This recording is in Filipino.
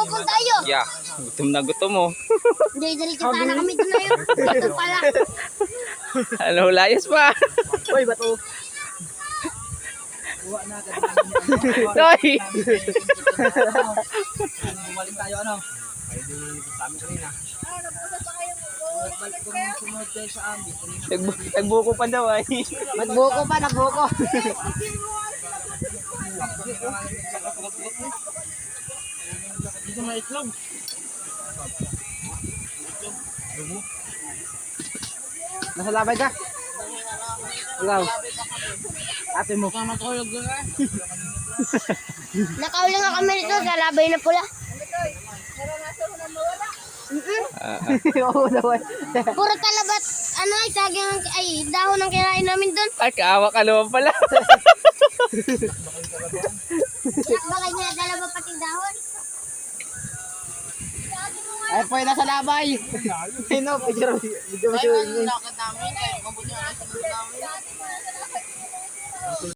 Bukong tayo. Yeah, gutom na gutom mo. Hindi, diretso sana kami doon na yun. Dito pala. Ano, layas pa. Uy, bato. Toy! Bumalik tayo, ano? Ay, di sa amin kanina. Balik kung sumunod tayo sa amin. Nagbuko pa daw ay. Nagbuko pa, nagbuko. Dito may itlog. Nasa labay ka? Ikaw. Ate mo. Matulog ka. Nakaulang nga kami dito sa labay na pula. Oo naman. Puro talabat, ano ay, saging, ay, dahon ang kinain namin doon. Ay, kaawa ka naman pala. Bakit nga dalawa pati dahon? Ay, po nasa labay. Ay, no, picture. Video mo siya. Lakad namin, kaya mabuti ang nasa namin.